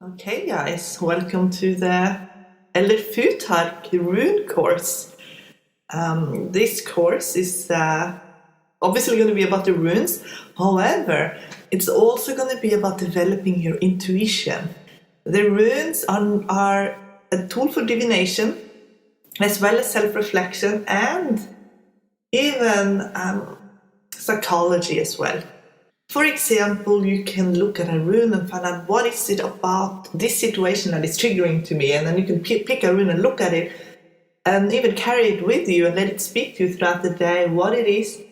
Okay, guys, welcome to the Futark rune course. This course is obviously going to be about the runes. However, it's also going to be about developing your intuition. The runes are a tool for divination, as well as self-reflection and even psychology as well. For example, you can look at a rune and find out what is it about this situation that is triggering to me, and then you can pick a rune and look at it and even carry it with you and let it speak to you throughout the day, what it is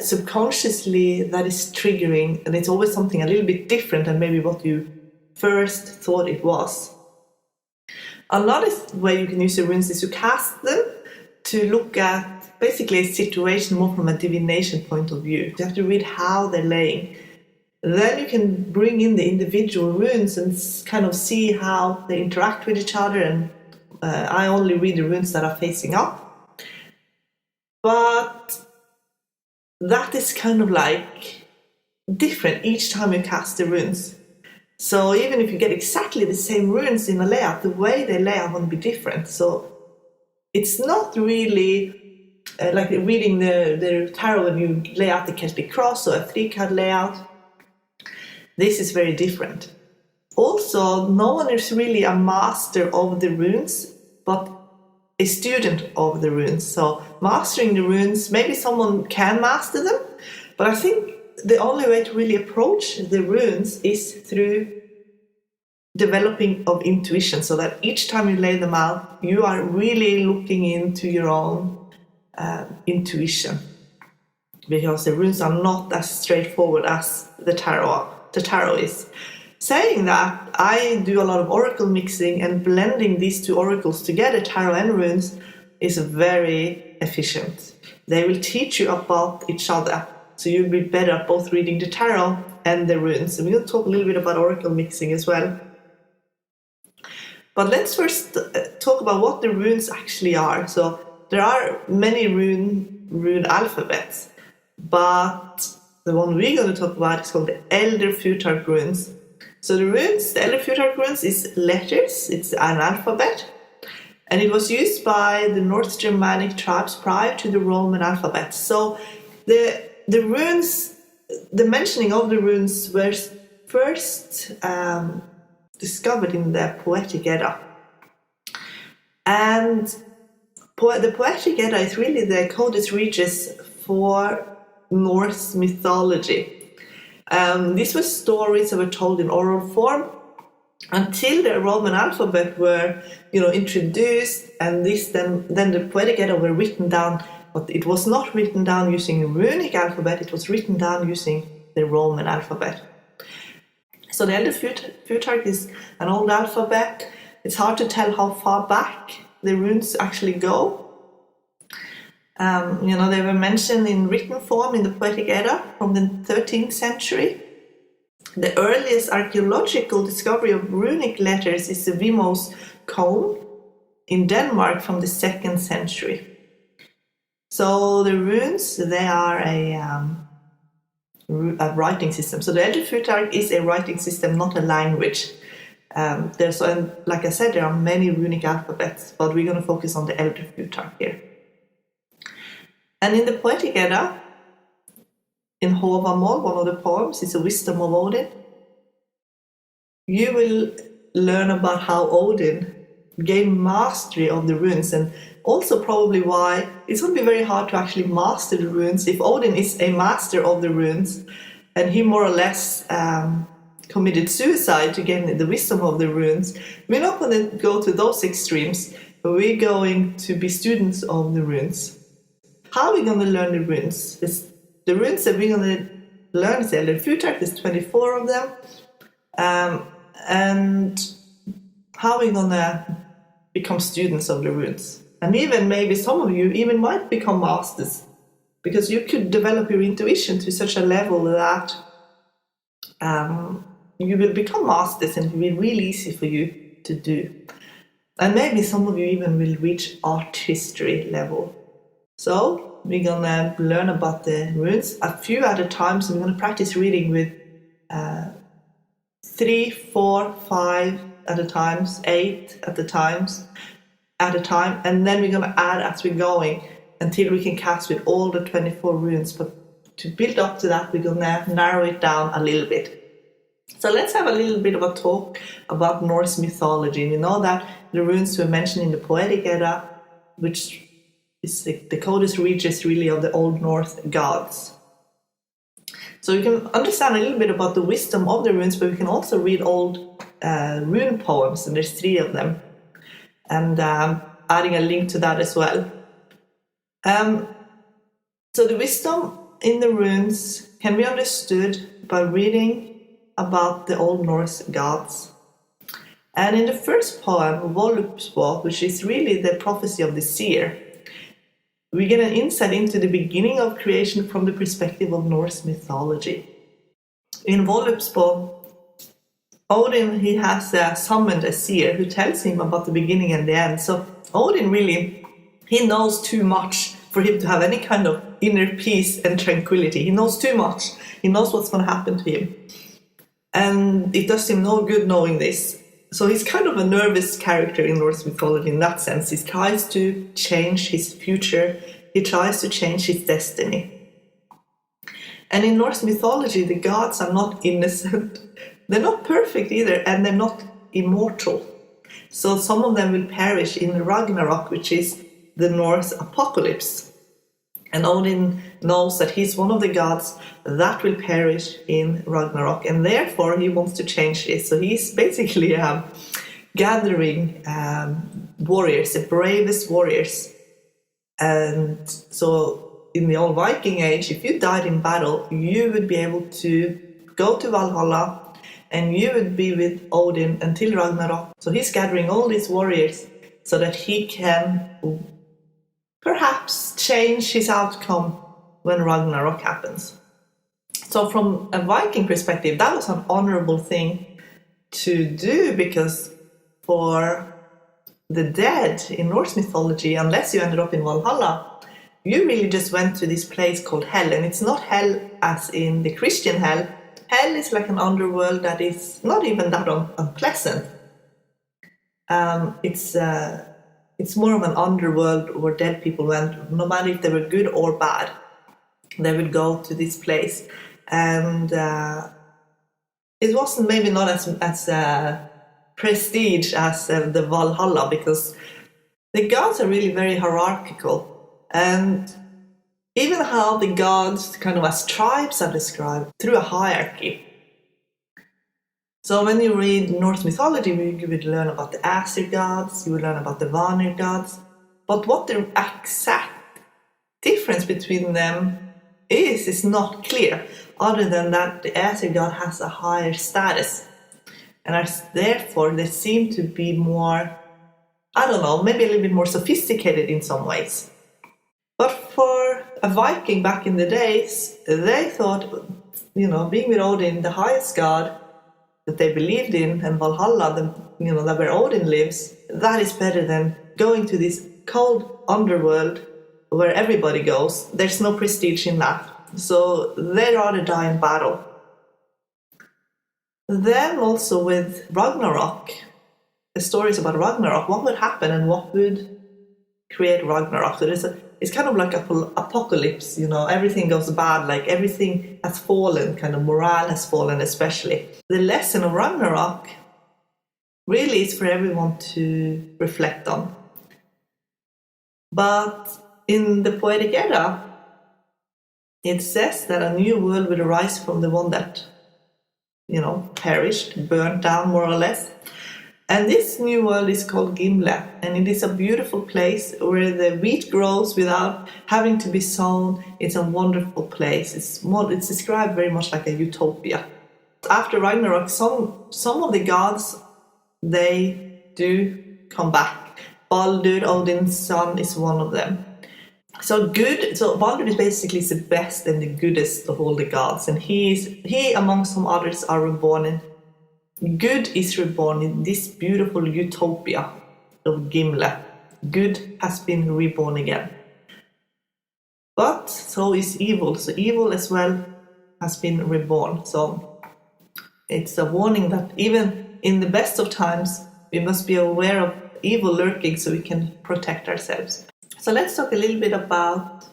subconsciously that is triggering, and it's always something a little bit different than maybe what you first thought it was. Another way you can use the runes is to cast them to look at basically a situation more from a divination point of view. You have to read how they're laying. Then you can bring in the individual runes and kind of see how they interact with each other, and I only read the runes that are facing up. But that is kind of like different each time you cast the runes. So even if you get exactly the same runes in a layout, the way they lay out will be different. So it's not really like reading the tarot when you lay out the Celtic cross or a 3-card layout. This is very different. Also, no one is really a master of the runes, but a student of the runes. So mastering the runes, maybe someone can master them, but I think the only way to really approach the runes is through developing of intuition, so that each time you lay them out, you are really looking into your own intuition, because the runes are not as straightforward as the tarot is. Saying that, I do a lot of oracle mixing, and blending these two oracles together, tarot and runes, is very efficient. They will teach you about each other, so you'll be better at both reading the tarot and the runes. And we're going to talk a little bit about oracle mixing as well. But let's first talk about what the runes actually are. So there are many rune alphabets, but the one we're going to talk about is called the Elder Futark runes. So the Elder Futark runes is letters, it's an alphabet, and it was used by the North Germanic tribes prior to the Roman alphabet. So the runes, the mentioning of the runes were first discovered in the Poetic Edda. And the Poetic Edda is really the Codex Regius for Norse mythology. These were stories that were told in oral form until the Roman alphabet were, introduced, and then the Poetic Edda were written down, but it was not written down using the runic alphabet, it was written down using the Roman alphabet. So the Elder Futark is an old alphabet. It's hard to tell how far back the runes actually go. They were mentioned in written form in the Poetic Edda from the 13th century. The earliest archaeological discovery of runic letters is the Vimos cone in Denmark from the 2nd century. So the runes, they are a writing system. So the Elder Futark is a writing system, not a language. Like I said, there are many runic alphabets, but we're going to focus on the Elder Futark here. And in the Poetic Edda, in Håvamål, one of the poems, is a wisdom of Odin. You will learn about how Odin gained mastery of the runes, and also probably why it's going to be very hard to actually master the runes. If Odin is a master of the runes, and he more or less committed suicide to gain the wisdom of the runes, we're not going to go to those extremes, but we're going to be students of the runes. How are we going to learn the runes? The runes that we're going to learn is the Elder Futark, there's 24 of them. And how are we going to become students of the runes? And even maybe some of you even might become masters, because you could develop your intuition to such a level that you will become masters, and it will be really easy for you to do. And maybe some of you even will reach art history level. So we're going to learn about the runes a few at a time. So we're going to practice reading with 3, 4, 5 at a time, 8 at a time, and then we're going to add as we're going until we can cast with all the 24 runes. But to build up to that, we're going to narrow it down a little bit. So let's have a little bit of a talk about Norse mythology. We know that the runes were mentioned in the Poetic Edda, which is the Codex Regius really of the Old Norse gods. So you can understand a little bit about the wisdom of the runes, but we can also read old rune poems, and there's 3 of them. And adding a link to that as well. So the wisdom in the runes can be understood by reading about the Old Norse gods. And in the first poem, Völuspá, which is really the prophecy of the seer, we get an insight into the beginning of creation from the perspective of Norse mythology. In Völuspá, Odin, he has summoned a seer who tells him about the beginning and the end. So Odin really, he knows too much for him to have any kind of inner peace and tranquility. He knows too much. He knows what's going to happen to him. And it does him no good knowing this. So he's kind of a nervous character in Norse mythology in that sense. He tries to change his future. He tries to change his destiny. And in Norse mythology, the gods are not innocent. They're not perfect either, and they're not immortal. So some of them will perish in Ragnarok, which is the Norse apocalypse. And Odin knows that he's one of the gods that will perish in Ragnarok, and therefore he wants to change this. So he's basically gathering warriors, the bravest warriors. And so in the old Viking age, if you died in battle, you would be able to go to Valhalla, and you would be with Odin until Ragnarok. So he's gathering all these warriors so that he can perhaps change his outcome when Ragnarok happens. So from a Viking perspective, that was an honorable thing to do, because for the dead in Norse mythology, unless you ended up in Valhalla, you really just went to this place called Hell. And it's not Hell as in the Christian Hell. Hell is like an underworld that is not even that unpleasant. It's more of an underworld where dead people went, no matter if they were good or bad. They would go to this place. And it wasn't maybe not as prestige as the Valhalla, because the gods are really very hierarchical. And even how the gods kind of as tribes are described through a hierarchy. So when you read Norse mythology, you would learn about the Aesir gods, you would learn about the Vanir gods, but what the exact difference between them is not clear, other than that the Aesir god has a higher status, and therefore they seem to be more, I don't know, maybe a little bit more sophisticated in some ways. But for a Viking back in the days, they thought, being with Odin, the highest god, that they believed in, and Valhalla, that where Odin lives, that is better than going to this cold underworld where everybody goes. There's no prestige in that. So they'd rather die in battle. Then also with Ragnarok, the stories about Ragnarok, what would happen and what would create Ragnarok. So it's kind of like an apocalypse, everything goes bad, like everything has fallen, kind of morale has fallen especially. The lesson of Ragnarok really is for everyone to reflect on. But in the Poetic Edda, it says that a new world will arise from the one that, perished, burnt down more or less. And this new world is called Gimle, and it is a beautiful place where the wheat grows without having to be sown. It's a wonderful place. It's described very much like a utopia. After Ragnarok, some of the gods, they do come back. Baldur, Odin's son, is one of them. So Baldur is basically the best and the goodest of all the gods, and he among some others are reborn in. Good is reborn in this beautiful utopia of Gimle. Good has been reborn again. But so is evil. So evil as well has been reborn. So It's a warning that even in the best of times, we must be aware of evil lurking so we can protect ourselves. So let's talk a little bit about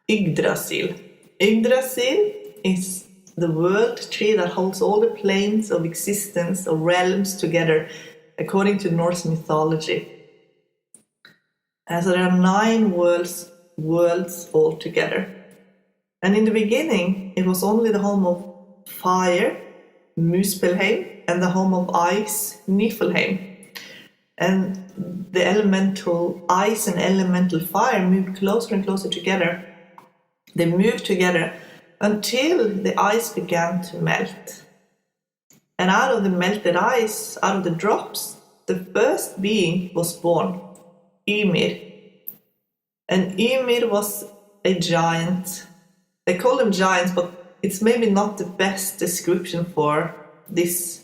Yggdrasil. Yggdrasil is the world tree that holds all the planes of existence, of realms together, according to Norse mythology. And so there are 9 worlds altogether. And in the beginning, it was only the home of fire, Muspelheim, and the home of ice, Niflheim. And the elemental ice and elemental fire moved closer and closer together. They moved together until the ice began to melt. And out of the melted ice, out of the drops, the first being was born, Ymir. And Ymir was a giant. They call them giants, but it's maybe not the best description for this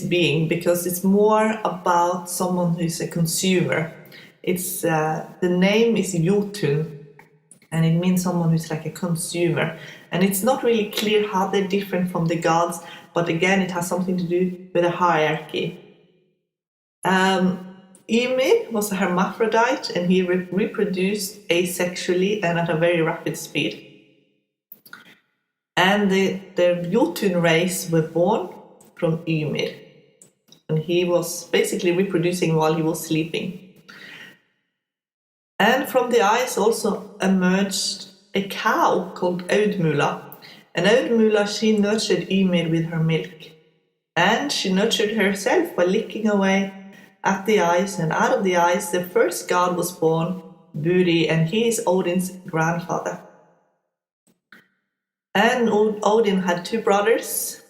being, because it's more about someone who's a consumer. It's the name is Jotun, and it means someone who's like a consumer. And it's not really clear how they're different from the gods, but again, it has something to do with a hierarchy. Ymir was a hermaphrodite, and he reproduced asexually and at a very rapid speed. And the Jotun race were born from Ymir, and he was basically reproducing while he was sleeping. And from the ice also emerged a cow called Audmula. And Audmula, she nurtured Ymir with her milk. And she nurtured herself by licking away at the ice, and out of the ice the first god was born, Buri, and he is Odin's grandfather. And Odin had 2 brothers.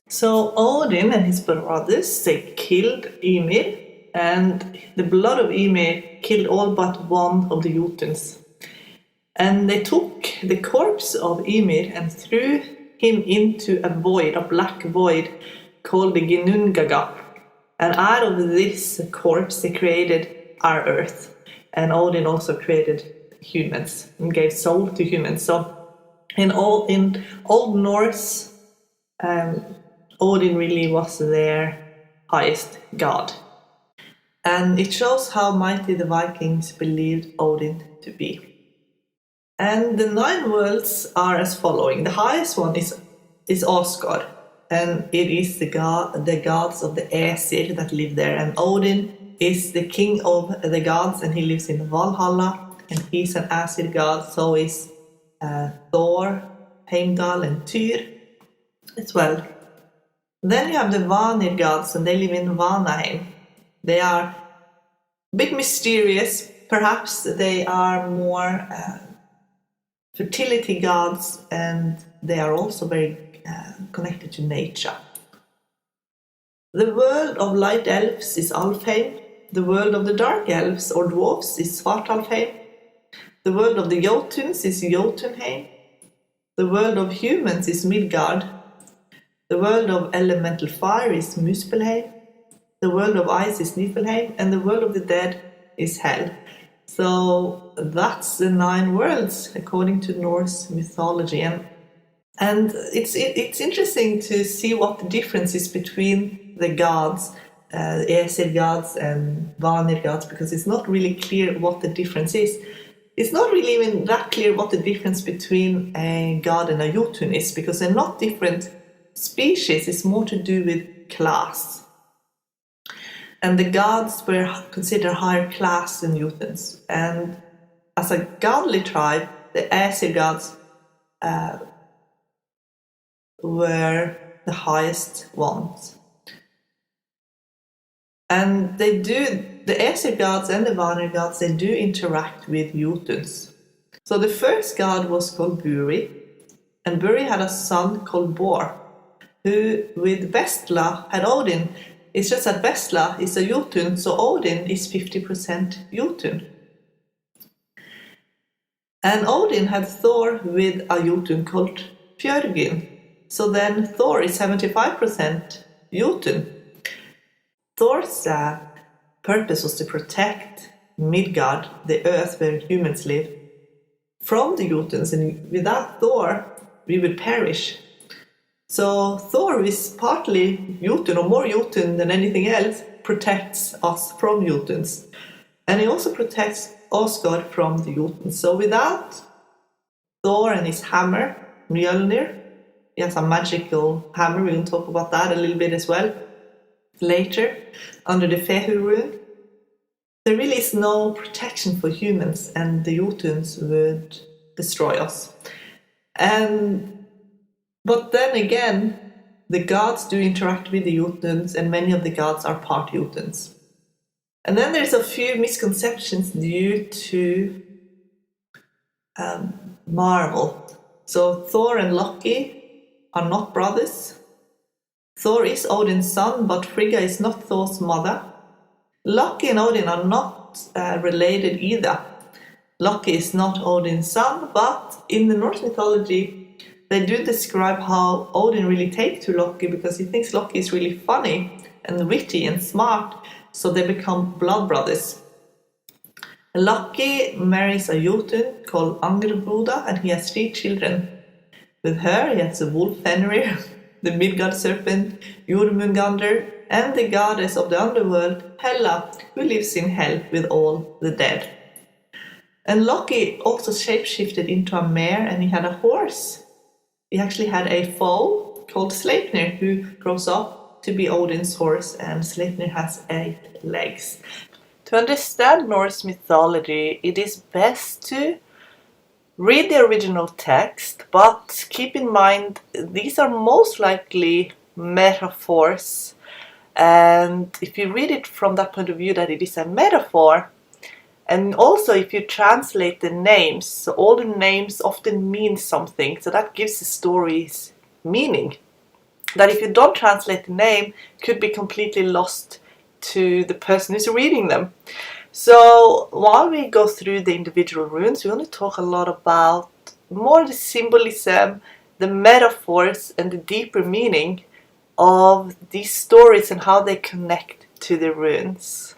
So Odin and his brothers, they killed Ymir, and the blood of Ymir killed all but one of the Jotuns. And they took the corpse of Ymir and threw him into a void, a black void, called the Ginnungagap. And out of this corpse they created our earth. And Odin also created humans and gave soul to humans. So in Old Norse, Odin really was their highest god. And it shows how mighty the Vikings believed Odin to be. And the 9 worlds are as following. The highest one is Asgard, and it is the gods of the Aesir that live there. And Odin is the king of the gods, and he lives in Valhalla, and he's an Aesir god. So is Thor, Heimdall, and Tyr as well. Then you have the Vanir gods, and they live in Vanaheim. They are a bit mysterious. Perhaps they are more fertility gods, and they are also very connected to nature. The world of light elves is Alfheim. The world of the dark elves or dwarfs is Svartalfheim. The world of the Jotuns is Jotunheim. The world of humans is Midgard. The world of elemental fire is Muspelheim. The world of ice is Niflheim, and the world of the dead is Hell. So that's the 9 worlds according to Norse mythology, and it's interesting to see what the difference is between the gods, Aesir gods and Vanir gods, because it's not really clear what the difference is. It's not really even that clear what the difference between a god and a Jotun is, because they're not different species. It's more to do with class. And the gods were considered higher class than Jotuns. And as a godly tribe, the Aesir gods were the highest ones. And the Aesir gods and the Vanir gods, they do interact with Jotuns. So the first god was called Buri, and Buri had a son called Bor, who with Bestla had Odin. It's just that Bestla is a Jotun, so Odin is 50% Jotun. And Odin had Thor with a Jotun called Fjörgyn. So then Thor is 75% Jotun. Thor's purpose was to protect Midgard, the earth where humans live, from the Jotuns. And without Thor, we would perish. So Thor, who is partly Jotun, or more Jotun than anything else, protects us from Jotuns. And he also protects Asgard from the Jotuns. So without Thor and his hammer, Mjolnir, he has a magical hammer, we're going to talk about that a little bit as well later, under the Fehu rune. There really is no protection for humans, and the Jotuns would destroy us. But then again, the gods do interact with the Jotuns, and many of the gods are part Jotuns. And then there's a few misconceptions due to Marvel. So Thor and Loki are not brothers. Thor is Odin's son, but Frigga is not Thor's mother. Loki and Odin are not related either. Loki is not Odin's son, but in the Norse mythology, they do describe how Odin really takes to Loki because he thinks Loki is really funny and witty and smart, so they become blood brothers. Loki marries a Jotun called Angrboda, and he has 3 children. With her, he has the wolf Fenrir, the Midgard serpent Jormungandr, and the goddess of the underworld, Hela, who lives in hell with all the dead. And Loki also shapeshifted into a mare, and he had a horse. He actually had a foal called Sleipnir, who grows up to be Odin's horse, and Sleipnir has 8 legs. To understand Norse mythology, it is best to read the original text, but keep in mind these are most likely metaphors, and if you read it from that point of view that it is a metaphor, and also if you translate the names, so all the names often mean something, so that gives the stories meaning. That if you don't translate the name, could be completely lost to the person who's reading them. So while we go through the individual runes, we want to talk a lot about more the symbolism, the metaphors, and the deeper meaning of these stories and how they connect to the runes.